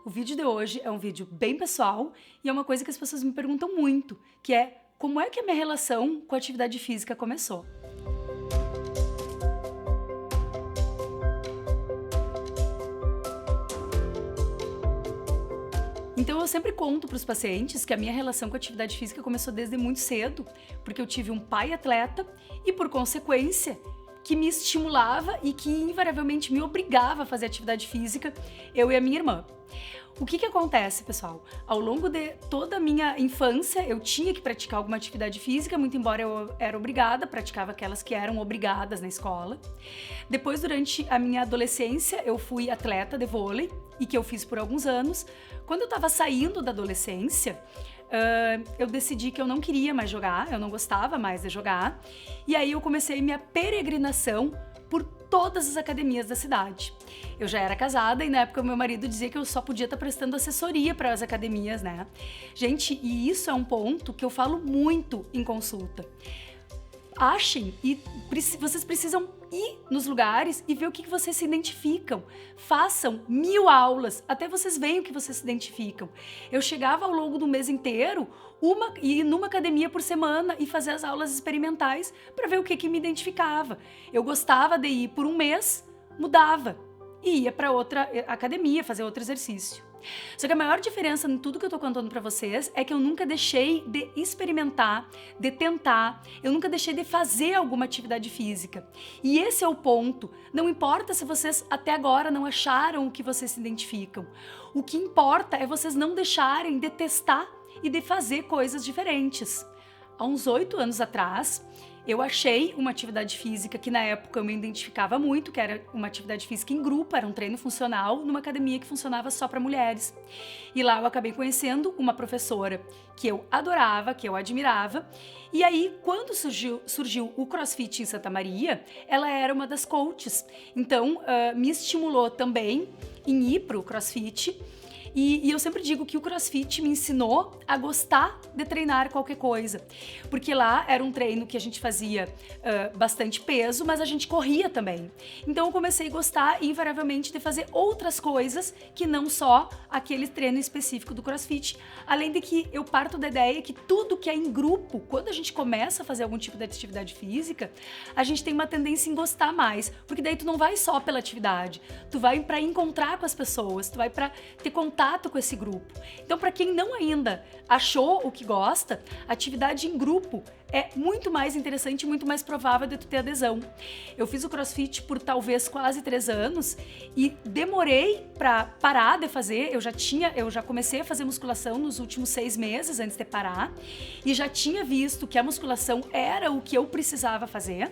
O vídeo de hoje é um vídeo bem pessoal e é uma coisa que as pessoas me perguntam muito, que é como é que a minha relação com a atividade física começou. Então eu sempre conto para os pacientes que a minha relação com a atividade física começou desde muito cedo, porque eu tive um pai atleta e, por consequência, que me estimulava e que invariavelmente me obrigava a fazer atividade física, eu e a minha irmã. O que acontece, pessoal? Ao longo de toda a minha infância, eu tinha que praticar alguma atividade física, muito embora eu era obrigada, praticava aquelas que eram obrigadas na escola. Depois, durante a minha adolescência, eu fui atleta de vôlei, e que eu fiz por alguns anos. Quando eu estava saindo da adolescência, eu decidi que eu não queria mais jogar, eu não gostava mais de jogar, e aí eu comecei minha peregrinação por todas as academias da cidade. Eu já era casada e na época meu marido dizia que eu só podia estar prestando assessoria para as academias, né? Gente, e isso é um ponto que eu falo muito em consulta. Achem e vocês precisam ir nos lugares e ver o que vocês se identificam. Façam 1000 aulas, até vocês veem o que vocês se identificam. Eu chegava ao longo do mês inteiro ir numa academia por semana e fazer as aulas experimentais para ver o que me identificava. Eu gostava de ir por um mês, mudava e ia para outra academia fazer outro exercício. Só que a maior diferença em tudo que eu tô contando pra vocês é que eu nunca deixei de experimentar, de tentar, eu nunca deixei de fazer alguma atividade física. E esse é o ponto. Não importa se vocês até agora não acharam o que vocês se identificam. O que importa é vocês não deixarem de testar e de fazer coisas diferentes. Há uns 8 anos atrás, eu achei uma atividade física que na época eu me identificava muito, que era uma atividade física em grupo, era um treino funcional numa academia que funcionava só para mulheres. E lá eu acabei conhecendo uma professora que eu adorava, que eu admirava. E aí, quando surgiu o CrossFit em Santa Maria, ela era uma das coaches. Então, me estimulou também em ir para o CrossFit. E eu sempre digo que o CrossFit me ensinou a gostar de treinar qualquer coisa. Porque lá era um treino que a gente fazia bastante peso, mas a gente corria também. Então eu comecei a gostar invariavelmente de fazer outras coisas que não só aquele treino específico do CrossFit. Além de que eu parto da ideia que tudo que é em grupo, quando a gente começa a fazer algum tipo de atividade física, a gente tem uma tendência em gostar mais. Porque daí tu não vai só pela atividade, tu vai para encontrar com as pessoas, tu vai para ter contato com esse grupo. Então, para quem não ainda achou o que gosta, atividade em grupo é muito mais interessante e muito mais provável de tu ter adesão. Eu fiz o CrossFit por talvez quase 3 anos e demorei para parar de fazer. Eu já comecei a fazer musculação nos últimos 6 meses antes de parar e já tinha visto que a musculação era o que eu precisava fazer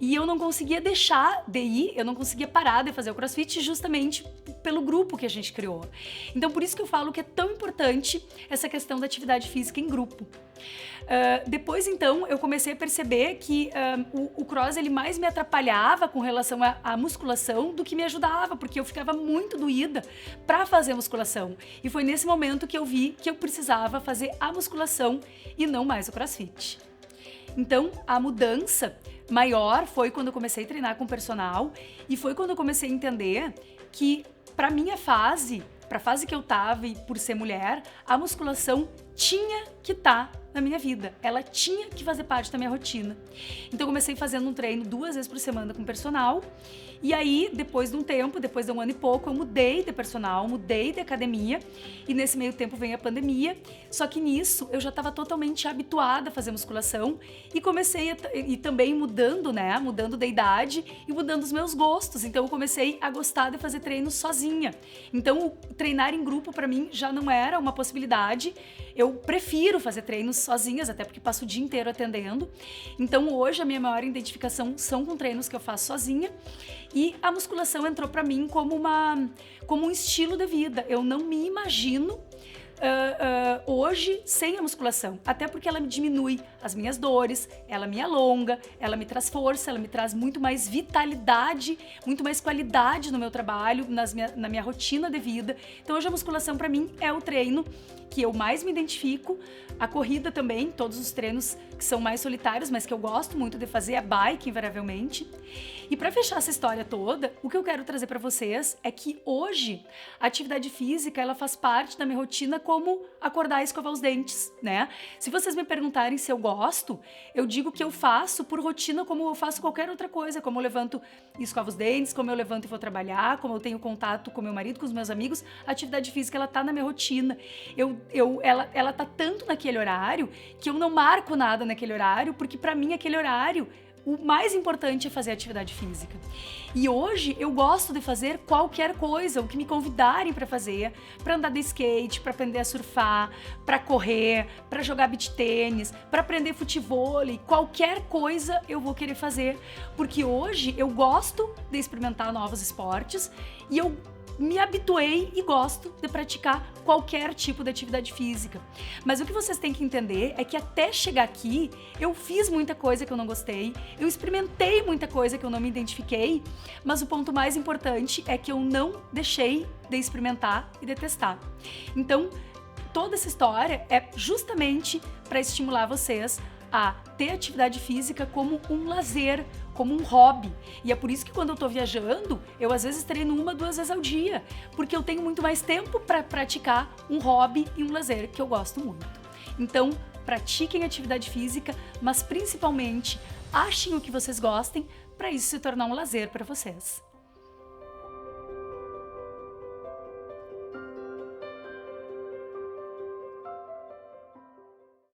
e eu não conseguia deixar de ir, eu não conseguia parar de fazer o CrossFit justamente pelo grupo que a gente criou. Então, por isso que eu falo que é tão importante essa questão da atividade física em grupo. Depois, então, eu comecei a perceber que o cross ele mais me atrapalhava com relação à musculação do que me ajudava, porque eu ficava muito doída para fazer a musculação. E foi nesse momento que eu vi que eu precisava fazer a musculação e não mais o CrossFit. Então, a mudança maior foi quando eu comecei a treinar com personal e foi quando eu comecei a entender que, para minha fase, para a fase que eu tava e por ser mulher, a musculação tinha que estar na minha vida. Ela tinha que fazer parte da minha rotina. Então eu comecei fazendo um treino 2 vezes por semana com personal. E aí, depois de um tempo, depois de 1 ano e pouco, eu mudei de personal, mudei de academia. E nesse meio tempo veio a pandemia. Só que nisso eu já estava totalmente habituada a fazer musculação. E comecei e também mudando, né? Mudando da idade e mudando os meus gostos. Então eu comecei a gostar de fazer treinos sozinha. Então treinar em grupo para mim já não era uma possibilidade. Eu prefiro fazer treinos sozinhas, até porque passo o dia inteiro atendendo. Então hoje a minha maior identificação são com treinos que eu faço sozinha. E a musculação entrou para mim como um estilo de vida. Eu não me imagino hoje sem a musculação, até porque ela me diminui as minhas dores, ela me alonga, ela me traz força, ela me traz muito mais vitalidade, muito mais qualidade no meu trabalho, na minha rotina de vida. Então hoje a musculação para mim é o treino que eu mais me identifico, a corrida também, todos os treinos que são mais solitários, mas que eu gosto muito de fazer, a bike invariavelmente. E para fechar essa história toda, o que eu quero trazer para vocês é que hoje a atividade física, ela faz parte da minha rotina como acordar e escovar os dentes, né? Se vocês me perguntarem se eu gosto, eu digo que eu faço por rotina como eu faço qualquer outra coisa, como eu levanto e escovo os dentes, como eu levanto e vou trabalhar, como eu tenho contato com meu marido, com os meus amigos, a atividade física, ela tá na minha rotina. Ela tá tanto naquele horário que eu não marco nada naquele horário, porque para mim aquele horário, o mais importante é fazer atividade física. E hoje eu gosto de fazer qualquer coisa, o que me convidarem para fazer, para andar de skate, para aprender a surfar, para correr, para jogar beach tênis, para aprender futevôlei, qualquer coisa eu vou querer fazer, porque hoje eu gosto de experimentar novos esportes e eu me habituei e gosto de praticar qualquer tipo de atividade física. Mas o que vocês têm que entender é que até chegar aqui, eu fiz muita coisa que eu não gostei, eu experimentei muita coisa que eu não me identifiquei, mas o ponto mais importante é que eu não deixei de experimentar e de testar. Então, toda essa história é justamente para estimular vocês a ter atividade física como um lazer, como um hobby. E é por isso que quando eu tô viajando, eu às vezes treino 1, 2 vezes ao dia, porque eu tenho muito mais tempo para praticar um hobby e um lazer que eu gosto muito. Então, pratiquem atividade física, mas principalmente achem o que vocês gostem para isso se tornar um lazer para vocês.